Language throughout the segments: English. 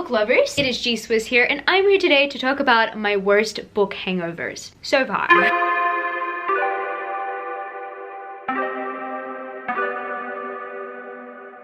book lovers, it is G Swizz here, and I'm here today to talk about my worst book hangovers so far.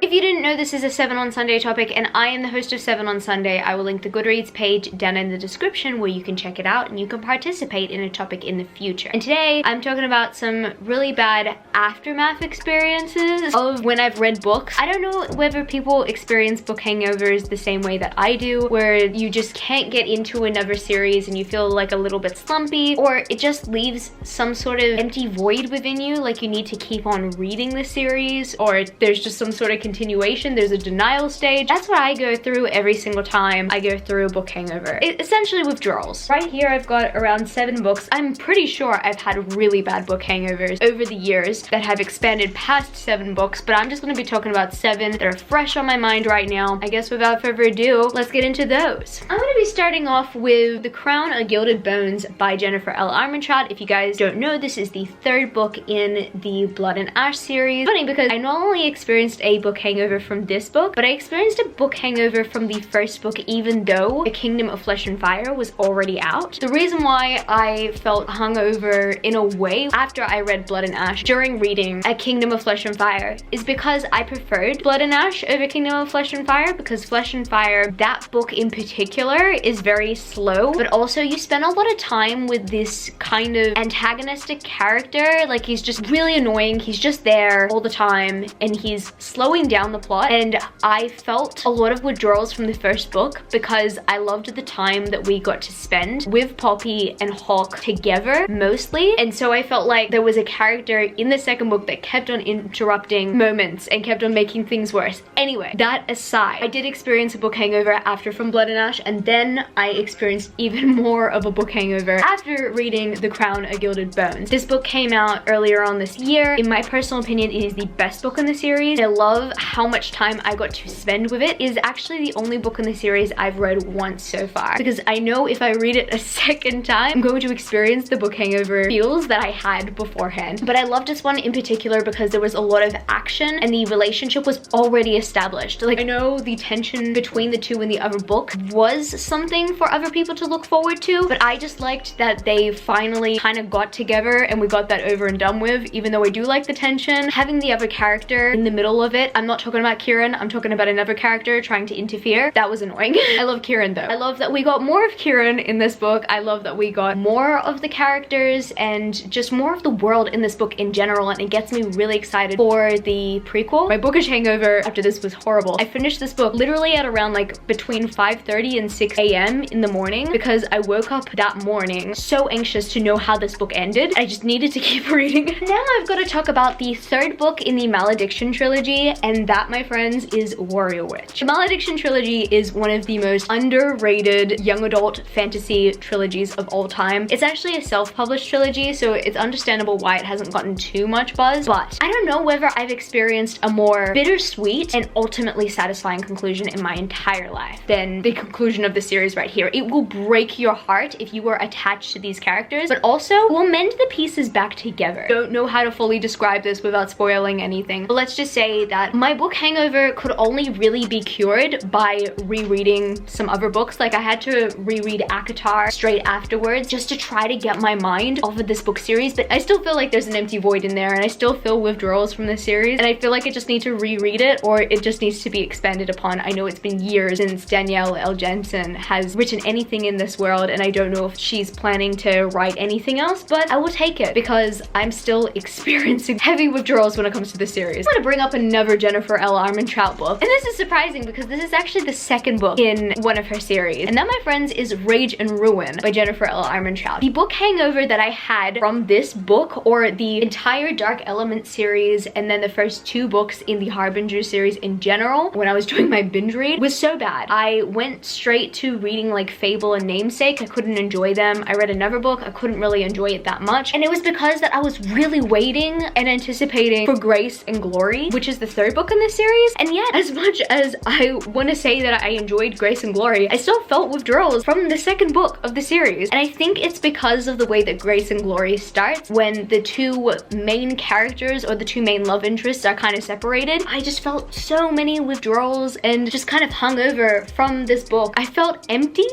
If you didn't know, this is a 7 on Sunday topic, and I am the host of 7 on Sunday. I will link the Goodreads page down in the description where you can check it out and you can participate in a topic in the future. And today I'm talking about some really bad aftermath experiences of when I've read books. I don't know whether people experience book hangovers the same way that I do, where you just can't get into another series and you feel like a little bit slumpy, or it just leaves some sort of empty void within you, like you need to keep on reading the series, or there's just some sort of continuation, there's a denial stage. That's what I go through every single time I go through a book hangover. Essentially withdrawals. Right here I've got around 7 books. I'm pretty sure I've had really bad book hangovers over the years that have expanded past 7 books, but I'm just going to be talking about 7 that are fresh on my mind right now. I guess without further ado, let's get into those. I'm going to be starting off with The Crown of Gilded Bones by Jennifer L. Armentrout. If you guys don't know, this is the 3rd book in the Blood and Ash series. Funny because I not only experienced a book hangover from this book, but I experienced a book hangover from the 1st book even though A Kingdom of Flesh and Fire was already out. The reason why I felt hungover in a way after I read Blood and Ash during reading A Kingdom of Flesh and Fire is because I preferred Blood and Ash over Kingdom of Flesh and Fire, because Flesh and Fire, that book in particular, is very slow, but also you spend a lot of time with this kind of antagonistic character. Like, he's just really annoying, he's just there all the time and he's slowing down the plot, and I felt a lot of withdrawals from the 1st book because I loved the time that we got to spend with Poppy and Hawke together mostly, and so I felt like there was a character in the 2nd book that kept on interrupting moments and kept on making things worse. Anyway, that aside, I did experience a book hangover after from Blood and Ash, and then I experienced even more of a book hangover after reading The Crown of Gilded Bones. This book came out earlier on this year. In my personal opinion, it is the best book in the series. I love how much time I got to spend with it. It is actually the only book in the series I've read once so far, because I know if I read it a 2nd time, I'm going to experience the book hangover feels that I had beforehand. But I loved this one in particular because there was a lot of action and the relationship was already established. Like, I know the tension between the two in the other book was something for other people to look forward to, but I just liked that they finally kind of got together and we got that over and done with. Even though I do like the tension, having the other character in the middle of it, I'm not talking about Kieran, I'm talking about another character trying to interfere. That was annoying. I love Kieran though. I love that we got more of Kieran in this book. I love that we got more of the characters and just more of the world in this book in general, and it gets me really excited for the prequel. My bookish hangover after this was horrible. I finished this book literally at around like between 5:30 and 6 a.m. in the morning because I woke up that morning so anxious to know how this book ended. I just needed to keep reading. Now I've got to talk about the 3rd book in the Malediction trilogy, and that, my friends, is Wariowitch. The Malediction trilogy is one of the most underrated young adult fantasy trilogies of all time. It's actually a self-published trilogy, so it's understandable why it hasn't gotten too much buzz, but I don't know whether I've experienced a more bittersweet and ultimately satisfying conclusion in my entire life than the conclusion of the series right here. It will break your heart if you are attached to these characters, but also will mend the pieces back together. Don't know how to fully describe this without spoiling anything, but let's just say that my book hangover could only really be cured by rereading some other books. Like, I had to reread ACOSF straight afterwards just to try to get my mind off of this book series, but I still feel like there's an empty void in there and I still feel withdrawals from this series, and I feel like I just need to reread it, or it just needs to be expanded upon. I know it's been years since Danielle L. Jensen has written anything in this world, and I don't know if she's planning to write anything else, but I will take it because I'm still experiencing heavy withdrawals when it comes to this series. I'm gonna bring up another Jennifer L. Armentrout book, and this is surprising because this is actually the 2nd book in one of her series, and that, my friends, is Rage and Ruin by Jennifer L. Armentrout. The book hangover that I had from this book, or the entire Dark Element series, and then the first 2 books in the Harbinger series in general, when I was doing my binge read, was so bad. I went straight to reading like Fable and Namesake. I couldn't enjoy them. I read another book, I couldn't really enjoy it that much, and it was because that I was really waiting and anticipating for Grace and Glory, which is the 3rd book in this series. series. And yet, as much as I want to say that I enjoyed Grace and Glory, I still felt withdrawals from the second book of the series. And I think it's because of the way that Grace and Glory starts, when the two main characters or the two main love interests are kind of separated. I just felt so many withdrawals and just kind of hungover from this book. I felt empty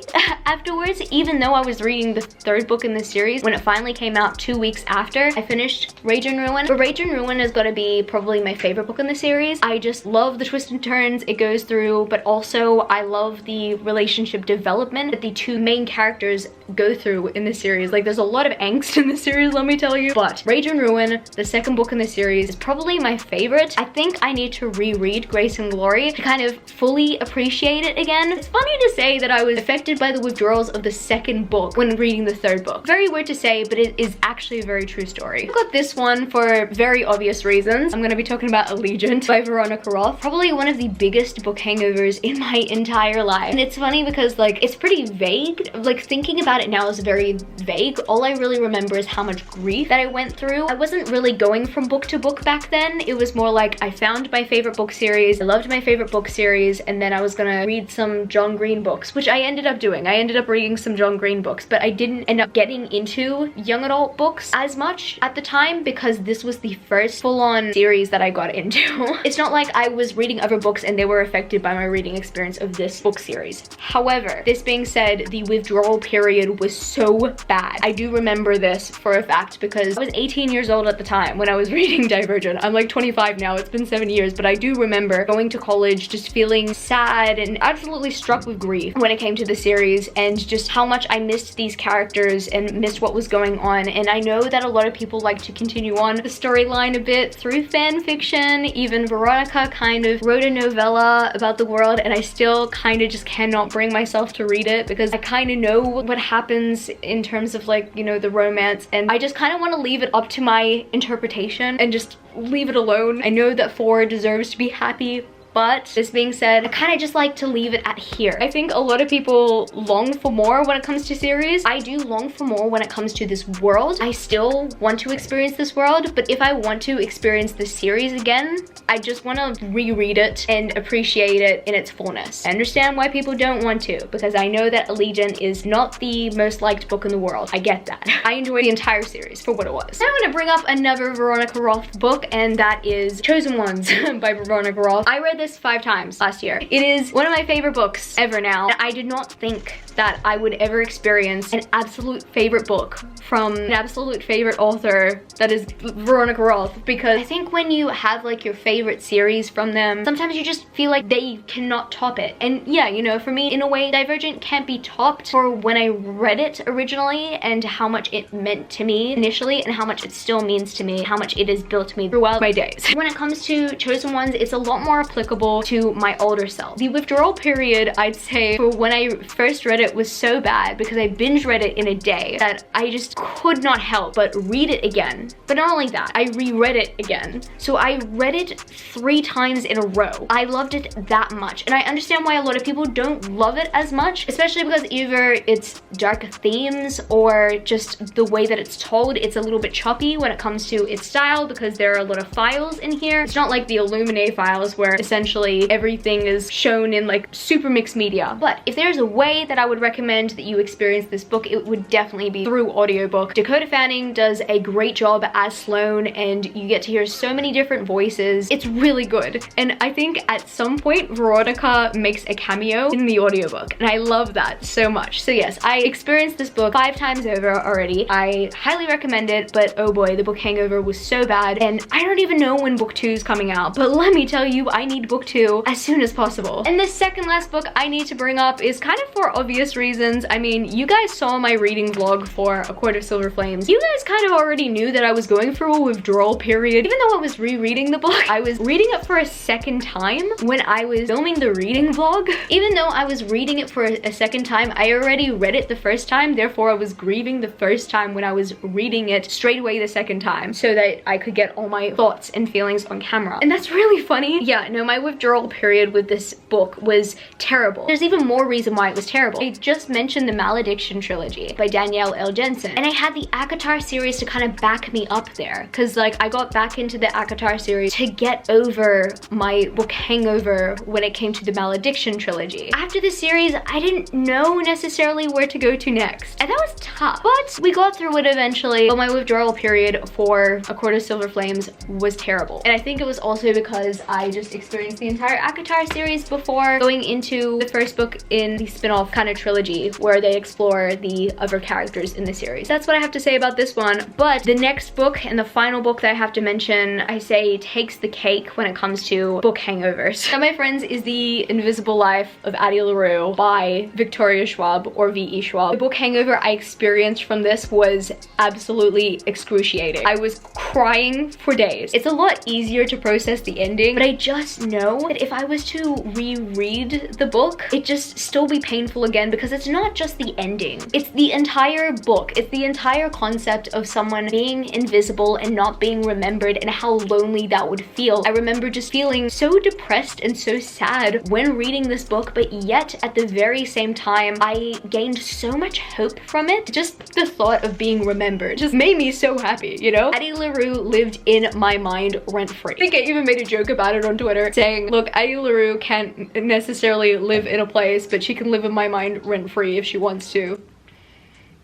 afterwards, even though I was reading the third book in the series when it finally came out 2 weeks after I finished Rage and Ruin. But Rage and Ruin is gonna be probably my favorite book in the series. I just love the twists and turns it goes through, but also I love the relationship development that the two main characters go through in the series. Like, there's a lot of angst in the series, let me tell you. But Rage and Ruin, the second book in the series, is probably my favorite. I think I need to reread Grace and Glory to kind of fully appreciate it again. It's funny to say that I was affected by the withdrawals of the second book when reading the third book. Very weird to say, but it is actually a very true story. I got this one for very obvious reasons. I'm gonna be talking about Allegiant by Veronica Roth. Probably one of the biggest book hangovers in my entire life. And it's funny because, like, it's pretty vague. Like, thinking about it now is very vague. All I really remember is how much grief that I went through. I wasn't really going from book to book back then. It was more like I found my favorite book series, I loved my favorite book series, and then I was gonna read some John Green books, which I ended up doing. I ended up reading some John Green books, but I didn't end up getting into young adult books as much at the time because this was the first full-on series that I got into. It's not like I was reading other books and they were affected by my reading experience of this book series. However, this being said, the withdrawal period was so bad. I do remember this for a fact because I was 18 years old at the time when I was reading Divergent. I'm like 25 now, it's been 7 years, but I do remember going to college just feeling sad and absolutely struck with grief when it came to the series and just how much I missed these characters and missed what was going on. And I know that a lot of people like to continue on the storyline a bit through fan fiction. Even Veronica kind of wrote a novella about the world, and I still kind of just cannot bring myself to read it because I kind of know what happens in terms of, like, you know, the romance, and I just kind of want to leave it up to my interpretation and just leave it alone. I know that 4 deserves to be happy, but this being said, I kind of just like to leave it at here. I think a lot of people long for more when it comes to series. I do long for more when it comes to this world. I still want to experience this world, but if I want to experience this series again, I just want to reread it and appreciate it in its fullness. I understand why people don't want to, because I know that Allegiant is not the most liked book in the world. I get that. I enjoyed the entire series for what it was. Now I'm going to bring up another Veronica Roth book, and that is Chosen Ones by Veronica Roth. I read this 5 times last year. It is one of my favorite books ever now. I did not think that I would ever experience an absolute favorite book from an absolute favorite author that is Veronica Roth, because I think when you have like your favorite series from them, sometimes you just feel like they cannot top it. And yeah, you know, for me, in a way, Divergent can't be topped for when I read it originally and how much it meant to me initially and how much it still means to me, how much it has built me throughout my days. When it comes to Chosen Ones, it's a lot more applicable to my older self. The withdrawal period, I'd say, for when I first read it was so bad because I binge read it in a day that I just could not help but read it again. But not only that, I reread it again. So I read it 3 times in a row. I loved it that much. And I understand why a lot of people don't love it as much, especially because either it's darker themes or just the way that it's told. It's a little bit choppy when it comes to its style because there are a lot of files in here. It's not like the Illuminae files where essentially everything is shown in like super mixed media. But if there's a way that I would recommend that you experience this book, it would definitely be through audiobook. Dakota Fanning does a great job as Sloane and you get to hear so many different voices. It's really good. And I think at some point Veronica makes a cameo in the audiobook and I love that so much. So yes, I experienced this book 5 times over already. I highly recommend it, but oh boy, the book hangover was so bad and I don't even know when book 2 is coming out, but let me tell you, I need book 2 as soon as possible. And this second last book I need to bring up is kind of for obvious reasons. I mean, you guys saw my reading vlog for A Court of Silver Flames. You guys kind of already knew that I was going through a withdrawal period. Even though I was rereading the book, I was reading it for a second time when I was filming the reading vlog. Even though I was reading it for a second time, I already read it the first time, therefore I was grieving the first time when I was reading it straight away the second time so that I could get all my thoughts and feelings on camera. And that's really funny. Yeah, no, my withdrawal period with this book was terrible. There's even more reason why it was terrible. I I just mentioned the Malediction trilogy by Danielle L. Jensen, and I had the ACOTAR series to kind of back me up there, because like I got back into the ACOTAR series to get over my book hangover when it came to the Malediction trilogy. After this series, I didn't know necessarily where to go to next, and that was tough, but we got through it eventually. But my withdrawal period for A Court of Silver Flames was terrible, and I think it was also because I just experienced the entire ACOTAR series before going into the first book in the spin-off kind of trilogy where they explore the other characters in the series. That's what I have to say about this one. But the next book and the final book that I have to mention, I say takes the cake when it comes to book hangovers. Now, my friends, is The Invisible Life of Addie LaRue by Victoria Schwab, or V.E. Schwab. The book hangover I experienced from this was absolutely excruciating. I was crying for days. It's a lot easier to process the ending, but I just know that if I was to reread the book, it'd just still be painful again, because it's not just the ending. It's the entire book. It's the entire concept of someone being invisible and not being remembered, and how lonely that would feel. I remember just feeling so depressed and so sad when reading this book, but yet at the very same time, I gained so much hope from it. Just the thought of being remembered just made me so happy, you know? Addie LaRue lived in my mind rent-free. I think I even made a joke about it on Twitter saying, look, Addie LaRue can't necessarily live in a place, but she can live in my mind rent-free if she wants to.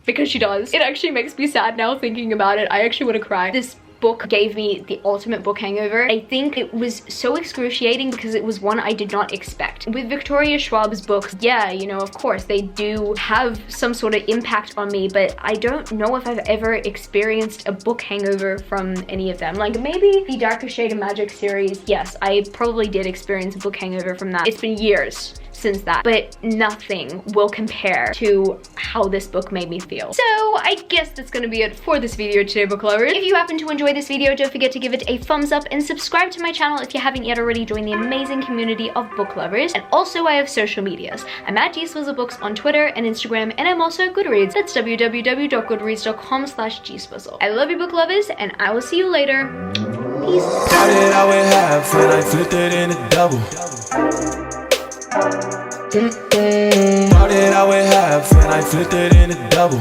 Because she does. It actually makes me sad now thinking about it. I actually want to cry. This book gave me the ultimate book hangover. I think it was so excruciating because it was one I did not expect. With Victoria Schwab's books, yeah, you know, of course, they do have some sort of impact on me, but I don't know if I've ever experienced a book hangover from any of them. Like maybe the Darker Shade of Magic series, yes, I probably did experience a book hangover from that. It's been years since that, but nothing will compare to how this book made me feel. So I guess that's gonna be it for this video today, book lovers. If you happen to enjoy this video, don't forget to give it a thumbs up and subscribe to my channel if you haven't yet already. Joined the amazing community of book lovers. And also I have social medias. I'm at gswizzlebooks on Twitter and Instagram, and I'm also at Goodreads. That's www.goodreads.com/gswizzle. I love you, book lovers, and I will see you later. Peace. Started out with half and I flipped it into double. Started out with half and I flipped it into double.